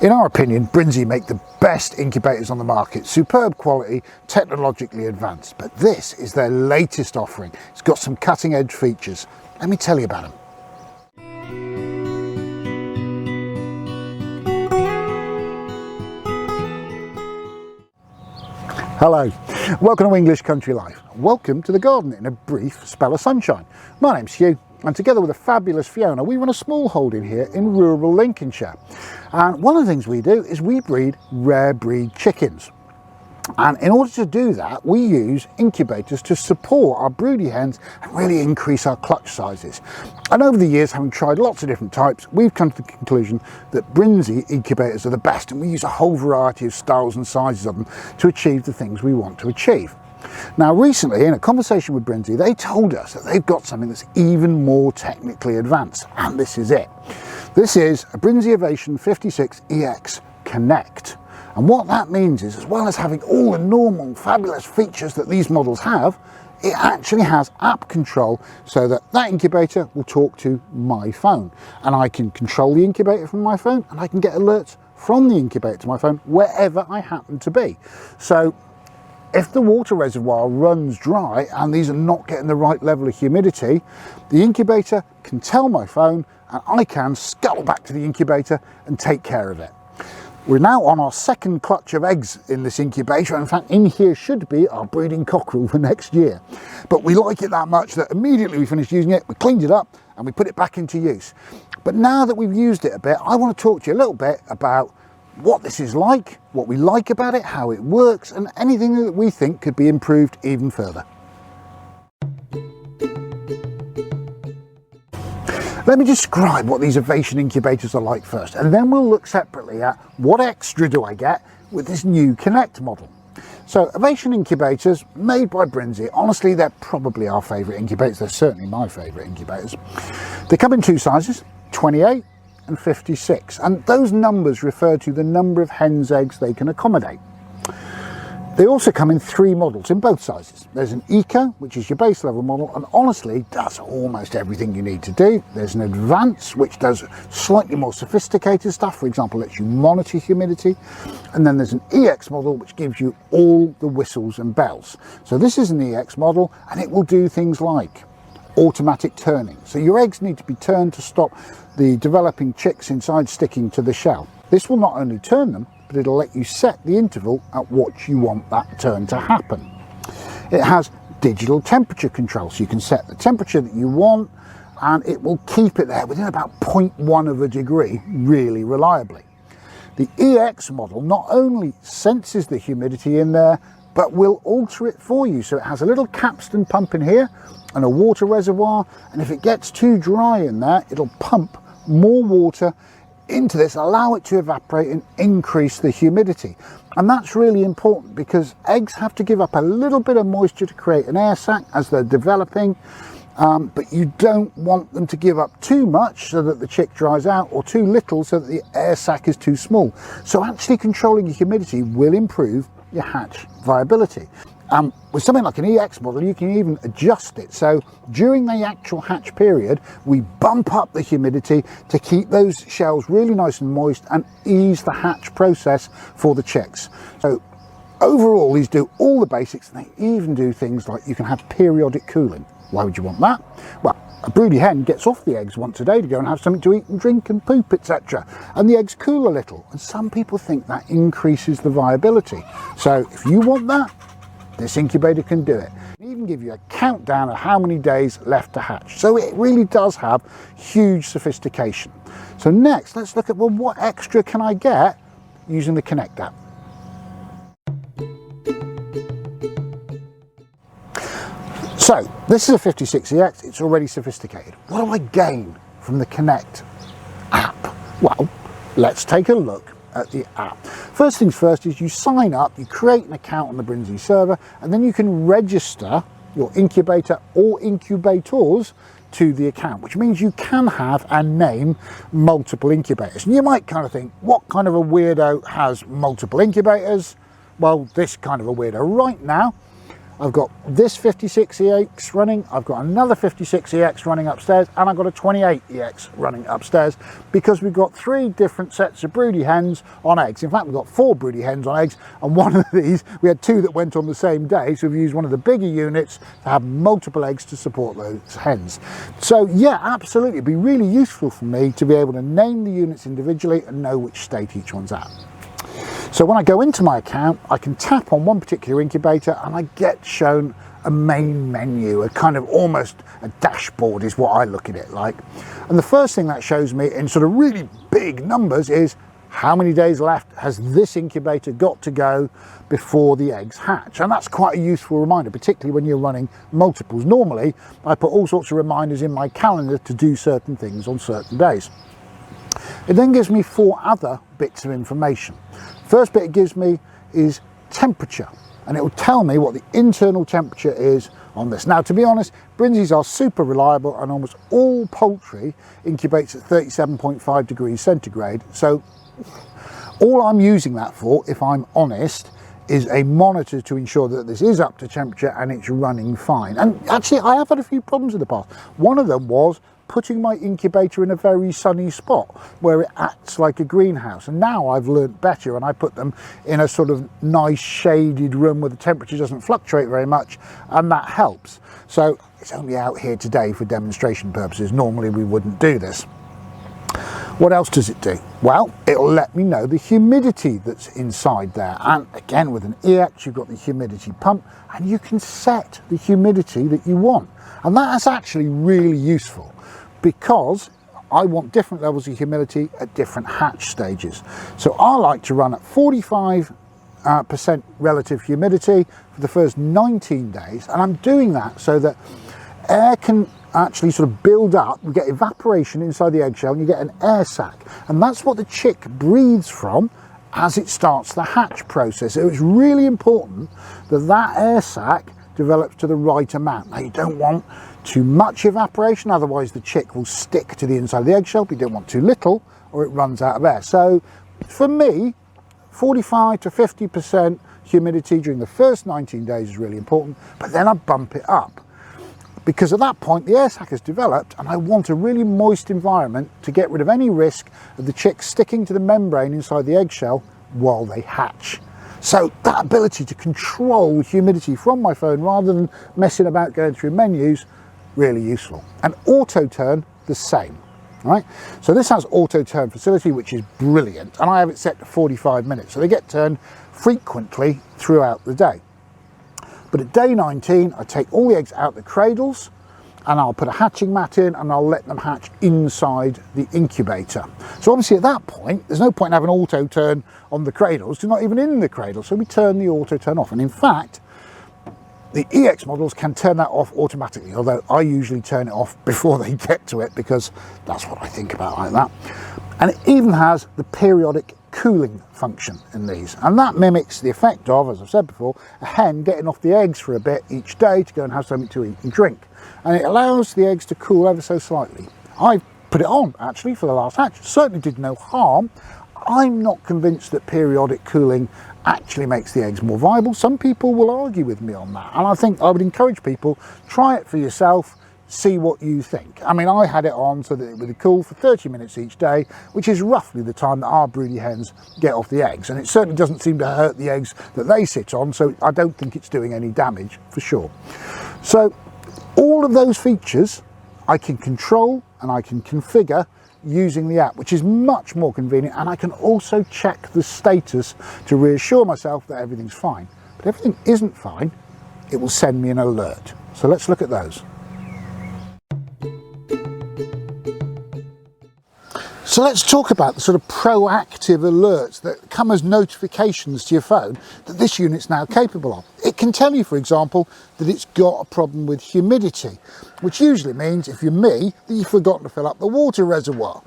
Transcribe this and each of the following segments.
In our opinion, Brinsea make the best incubators on the market. Superb quality, technologically advanced. But this is their latest offering. It's got some cutting edge features. Let me tell you about them. Hello, welcome to English Country Life. Welcome to the garden in a brief spell of sunshine. My name's Hugh, and together with a fabulous Fiona, we run a small holding here in rural Lincolnshire. And one of the things we do is we breed rare breed chickens. And in order to do that, we use incubators to support our broody hens and really increase our clutch sizes. And over the years, having tried lots of different types, we've come to the conclusion that Brinsea incubators are the best, and we use a whole variety of styles and sizes of them to achieve the things we want to achieve. Now recently, in a conversation with Brinsea, they told us that they've got something that's even more technically advanced, and this is it. This is a Brinsea Ovation 56EX Connect. And what that means is, as well as having all the normal fabulous features that these models have, it actually has app control, so that incubator will talk to my phone. And I can control the incubator from my phone, and I can get alerts from the incubator to my phone wherever I happen to be. So if the water reservoir runs dry and these are not getting the right level of humidity, the incubator can tell my phone, and I can scuttle back to the incubator and take care of it. We're now on our second clutch of eggs in this incubator. In fact, in here should be our breeding cockerel for next year. But we like it that much that immediately we finished using it, we cleaned it up and we put it back into use. But now that we've used it a bit, I want to talk to you a little bit about what this is like, what we like about it, how it works, and anything that we think could be improved even further. Let me describe what these Ovation incubators are like first, and then we'll look separately at what extra do I get with this new Connect model. So Ovation incubators, made by Brinsea, honestly they're probably our favourite incubators, they're certainly my favourite incubators. They come in two sizes, 28 and 56, and those numbers refer to the number of hens' eggs they can accommodate. They also come in three models in both sizes. There's an Eco, which is your base level model, and honestly does almost everything you need to do. There's an Advance, which does slightly more sophisticated stuff, for example, lets you monitor humidity. And then there's an EX model, which gives you all the whistles and bells. So this is an EX model, and it will do things like automatic turning. So your eggs need to be turned to stop the developing chicks inside sticking to the shell. This will not only turn them, but it'll let you set the interval at what you want that turn to happen. It has digital temperature control, so you can set the temperature that you want and it will keep it there within about 0.1 of a degree really reliably. The EX model not only senses the humidity in there, but will alter it for you. So it has a little capstan pump in here and a water reservoir, and if it gets too dry in there, it'll pump more water into this, allow it to evaporate and increase the humidity. And that's really important because eggs have to give up a little bit of moisture to create an air sac as they're developing, but you don't want them to give up too much so that the chick dries out, or too little so that the air sac is too small. So actually controlling your humidity will improve your hatch viability. With something like an EX model, you can even adjust it. So during the actual hatch period, we bump up the humidity to keep those shells really nice and moist and ease the hatch process for the chicks. So overall, these do all the basics, and they even do things like you can have periodic cooling. Why would you want that? Well, a broody hen gets off the eggs once a day to go and have something to eat and drink and poop, etc. And the eggs cool a little. And some people think that increases the viability. So if you want that, this incubator can do it. It can even give you a countdown of how many days left to hatch. So it really does have huge sophistication. So next, let's look at, well, what extra can I get using the Connect app? So this is a 56EX, it's already sophisticated. What do I gain from the Connect app? Well, let's take a look at the app. First things first is you sign up, you create an account on the Brinsea server, and then you can register your incubator or incubators to the account, which means you can have and name multiple incubators. And you might kind of think, what kind of a weirdo has multiple incubators? Well, this kind of a weirdo. Right now, I've got this 56EX running, I've got another 56EX running upstairs, and I've got a 28EX running upstairs, because we've got 3 different sets of broody hens on eggs. In fact, we've got 4 broody hens on eggs, and one of these, we had 2 that went on the same day, so we've used one of the bigger units to have multiple eggs to support those hens. So yeah, absolutely, it'd be really useful for me to be able to name the units individually and know which state each one's at. So when I go into my account, I can tap on one particular incubator and I get shown a main menu, a kind of almost a dashboard is what I look at it like. And the first thing that shows me in sort of really big numbers is how many days left has this incubator got to go before the eggs hatch. And that's quite a useful reminder, particularly when you're running multiples. Normally, I put all sorts of reminders in my calendar to do certain things on certain days. It then gives me 4 other bits of information. First bit it gives me is temperature, and it will tell me what the internal temperature is on this. Now, to be honest, Brinseas are super reliable, and almost all poultry incubates at 37.5 degrees centigrade. So all I'm using that for, if I'm honest, is a monitor to ensure that this is up to temperature and it's running fine. And actually, I have had a few problems in the past. One of them was putting my incubator in a very sunny spot where it acts like a greenhouse, and now I've learnt better and I put them in a sort of nice shaded room where the temperature doesn't fluctuate very much, and that helps. So it's only out here today for demonstration purposes. Normally we wouldn't do this. What else does it do? Well, it'll let me know the humidity that's inside there, and again with an EX you've got the humidity pump and you can set the humidity that you want, and that's actually really useful, because I want different levels of humidity at different hatch stages. So I like to run at 45% relative humidity for the first 19 days, and I'm doing that so that air can actually sort of build up. We get evaporation inside the eggshell and you get an air sac, and that's what the chick breathes from as it starts the hatch process. So it's really important that that air sac develops to the right amount. Now, you don't want too much evaporation, otherwise the chick will stick to the inside of the eggshell, but you don't want too little or it runs out of air. So for me, 45 to 50% humidity during the first 19 days is really important, but then I bump it up, because at that point the air sac has developed and I want a really moist environment to get rid of any risk of the chicks sticking to the membrane inside the eggshell while they hatch. So that ability to control humidity from my phone rather than messing about going through menus, really useful. And auto turn the same, right? So this has auto turn facility, which is brilliant, and I have it set to 45 minutes, so they get turned frequently throughout the day. But at day 19 I take all the eggs out the cradles and I'll put a hatching mat in and I'll let them hatch inside the incubator. So obviously at that point there's no point in having auto turn on the cradles, they're not even in the cradle, so we turn the auto turn off. And in fact the EX models can turn that off automatically, although I usually turn it off before they get to it, because that's what I think about like that. And it even has the periodic cooling function in these, and that mimics the effect of, as I've said before, a hen getting off the eggs for a bit each day to go and have something to eat and drink, and it allows the eggs to cool ever so slightly. I put it on actually for the last hatch, certainly did no harm. I'm not convinced that periodic cooling actually makes the eggs more viable. Some people will argue with me on that, and I think I would encourage people, try it for yourself, see what you think. I mean, I had it on so that it would cool for 30 minutes each day, which is roughly the time that our broody hens get off the eggs, and it certainly doesn't seem to hurt the eggs that they sit on, so I don't think it's doing any damage for sure. So all of those features I can control and I can configure using the app, which is much more convenient, and I can also check the status to reassure myself that everything's fine. But if everything isn't fine, it will send me an alert. So let's look at those. So let's talk about the sort of proactive alerts that come as notifications to your phone that this unit's now capable of. It can tell you, for example, that it's got a problem with humidity, which usually means, if you're me, that you've forgotten to fill up the water reservoir.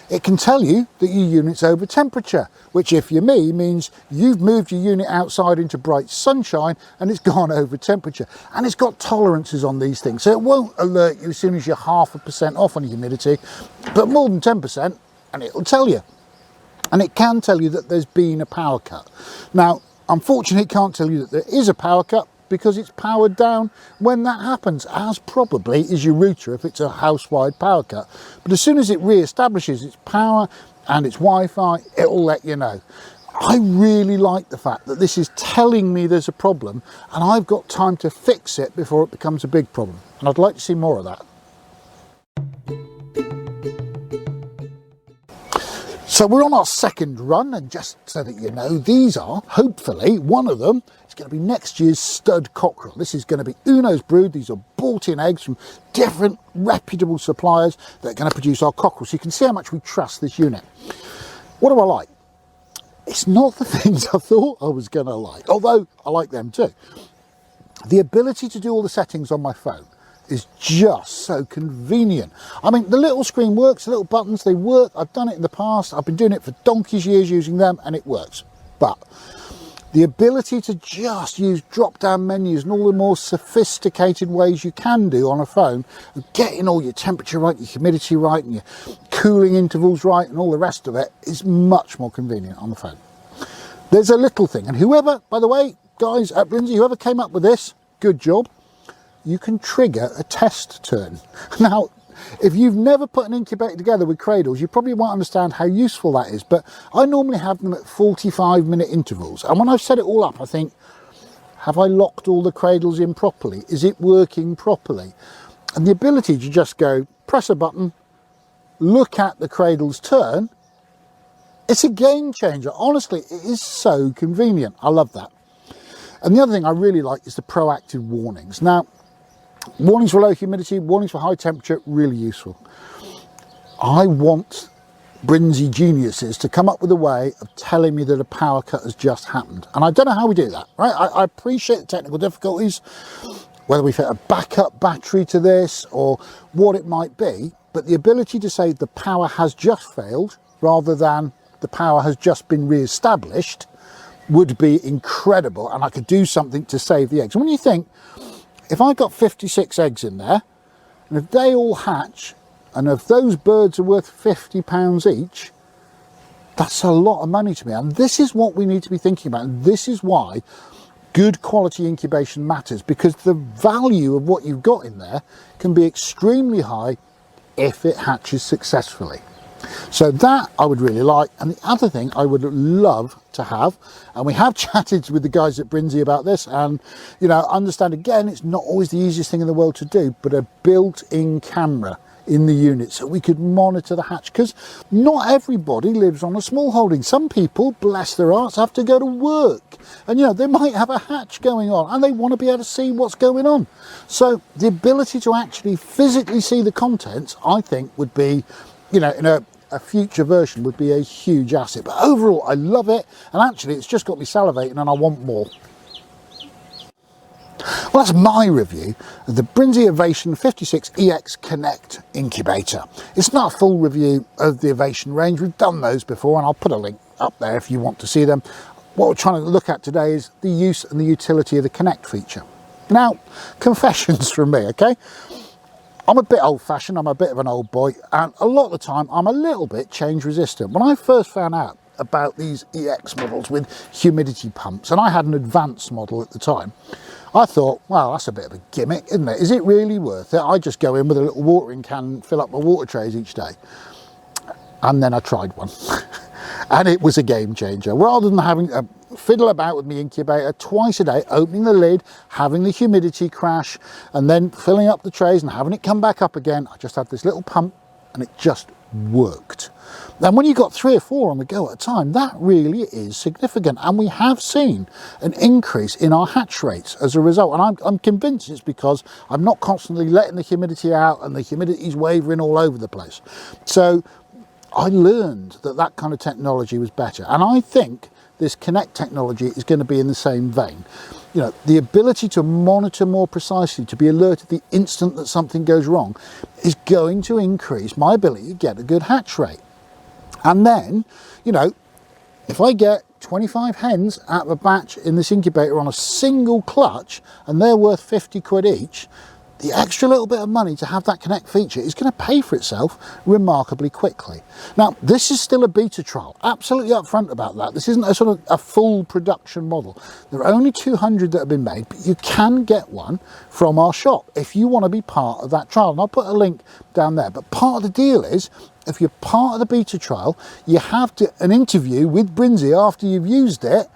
It can tell you that your unit's over temperature, which, if you're me, means you've moved your unit outside into bright sunshine and it's gone over temperature. And it's got tolerances on these things, so it won't alert you as soon as you're 0.5% off on humidity, but more than 10%, and it'll tell you. And it can tell you that there's been a power cut. Now, unfortunately, it can't tell you that there is a power cut because it's powered down when that happens, as probably is your router if it's a house-wide power cut. But as soon as it re-establishes its power and its Wi-Fi, it'll let you know. I really like the fact that this is telling me there's a problem and I've got time to fix it before it becomes a big problem. And I'd like to see more of that. So we're on our second run, and just so that you know, these are, hopefully, one of them is going to be next year's stud cockerel. This is going to be Uno's brood. These are bought-in eggs from different reputable suppliers that are going to produce our cockerel. So you can see how much we trust this unit. What do I like? It's not the things I thought I was going to like, although I like them too. The ability to do all the settings on my phone is just so convenient. I mean, the little screen works, the little buttons, they work. I've done it in the past. I've been doing it for donkey's years using them, and it works. But the ability to just use drop-down menus and all the more sophisticated ways you can do on a phone, and getting all your temperature right, your humidity right, and your cooling intervals right, and all the rest of it is much more convenient on the phone. There's a little thing, and whoever, by the way, guys at Brinsea, whoever came up with this, good job. You can trigger a test turn. Now, if you've never put an incubator together with cradles, you probably won't understand how useful that is, but I normally have them at 45-minute intervals. And when I've set it all up, I think, have I locked all the cradles in properly? Is it working properly? And the ability to just go, press a button, look at the cradles turn, it's a game changer. Honestly, it is so convenient. I love that. And the other thing I really like is the proactive warnings. Now, warnings for low humidity, warnings for high temperature, really useful. I want Brinsea geniuses to come up with a way of telling me that a power cut has just happened. And I don't know how we do that, right? I appreciate the technical difficulties, whether we fit a backup battery to this or what it might be, but the ability to say the power has just failed rather than the power has just been re-established would be incredible, and I could do something to save the eggs. And when you think, if I got 56 eggs in there, and if they all hatch, and if those birds are worth £50 each, that's a lot of money to me. And this is what we need to be thinking about. And this is why good quality incubation matters, because the value of what you've got in there can be extremely high if it hatches successfully. So that I would really like. And the other thing I would love to have, and we have chatted with the guys at Brinsea about this, and you know, understand again, it's not always the easiest thing in the world to do, but a built-in camera in the unit so we could monitor the hatch, because not everybody lives on a small holding. Some people, bless their hearts, have to go to work, and you know, they might have a hatch going on and they want to be able to see what's going on. So the ability to actually physically see the contents, I think, would be, you know, in a future version would be a huge asset. But overall, I love it, and actually it's just got me salivating and I want more. Well, that's my review of the Brinsea Ovation 56EX Connect Incubator. It's not a full review of the Ovation range. We've done those before, and I'll put a link up there if you want to see them. What we're trying to look at today is the use and the utility of the Connect feature. Now, confessions from me, okay? I'm a bit old-fashioned, I'm a bit of an old boy, and a lot of the time I'm a little bit change resistant. When I first found out about these EX models with humidity pumps, and I had an advanced model at the time, I thought, well, that's a bit of a gimmick, isn't it? Is it really worth it? I just go in with a little watering can and fill up my water trays each day. And then I tried one, and it was a game changer. Rather than having to fiddle about with my incubator twice a day, opening the lid, having the humidity crash, and then filling up the trays and having it come back up again, I just had this little pump and it just worked. And when you've got 3 or 4 on the go at a time, that really is significant. And we have seen an increase in our hatch rates as a result. And I'm convinced it's because I'm not constantly letting the humidity out and the humidity's wavering all over the place. So I learned that that kind of technology was better. And I think this Connect technology is going to be in the same vein. You know, the ability to monitor more precisely, to be alerted the instant that something goes wrong, is going to increase my ability to get a good hatch rate. And then, you know, if I get 25 hens out of a batch in this incubator on a single clutch, and they're worth 50 quid each, the extra little bit of money to have that Connect feature is going to pay for itself remarkably quickly. Now, this is still a beta trial, absolutely upfront about that. This isn't a sort of a full production model. There are only 200 that have been made, but you can get one from our shop if you want to be part of that trial. And I'll put a link down there. But part of the deal is, if you're part of the beta trial, you have an interview with Brinsea after you've used it,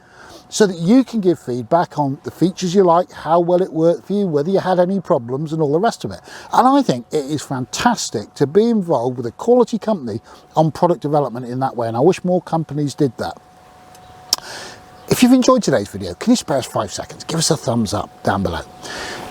so that you can give feedback on the features you like, how well it worked for you, whether you had any problems and all the rest of it. And I think it is fantastic to be involved with a quality company on product development in that way, and I wish more companies did that. If you've enjoyed today's video, can you spare us 5 seconds? Give us a thumbs up down below.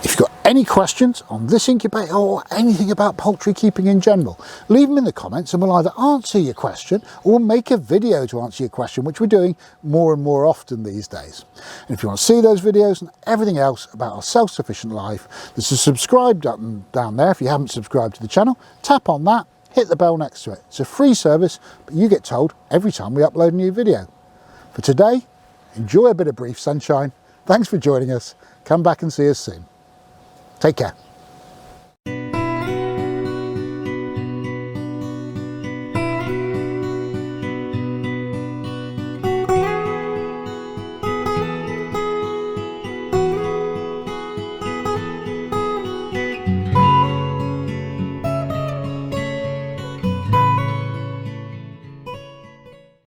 If you've got any questions on this incubator or anything about poultry keeping in general, leave them in the comments and we'll either answer your question or we'll make a video to answer your question, which we're doing more and more often these days. And if you want to see those videos and everything else about our self-sufficient life, there's a subscribe button down there. If you haven't subscribed to the channel, tap on that, hit the bell next to it. It's a free service, but you get told every time we upload a new video. For today, enjoy a bit of brief sunshine. Thanks for joining us. Come back and see us soon. Take care.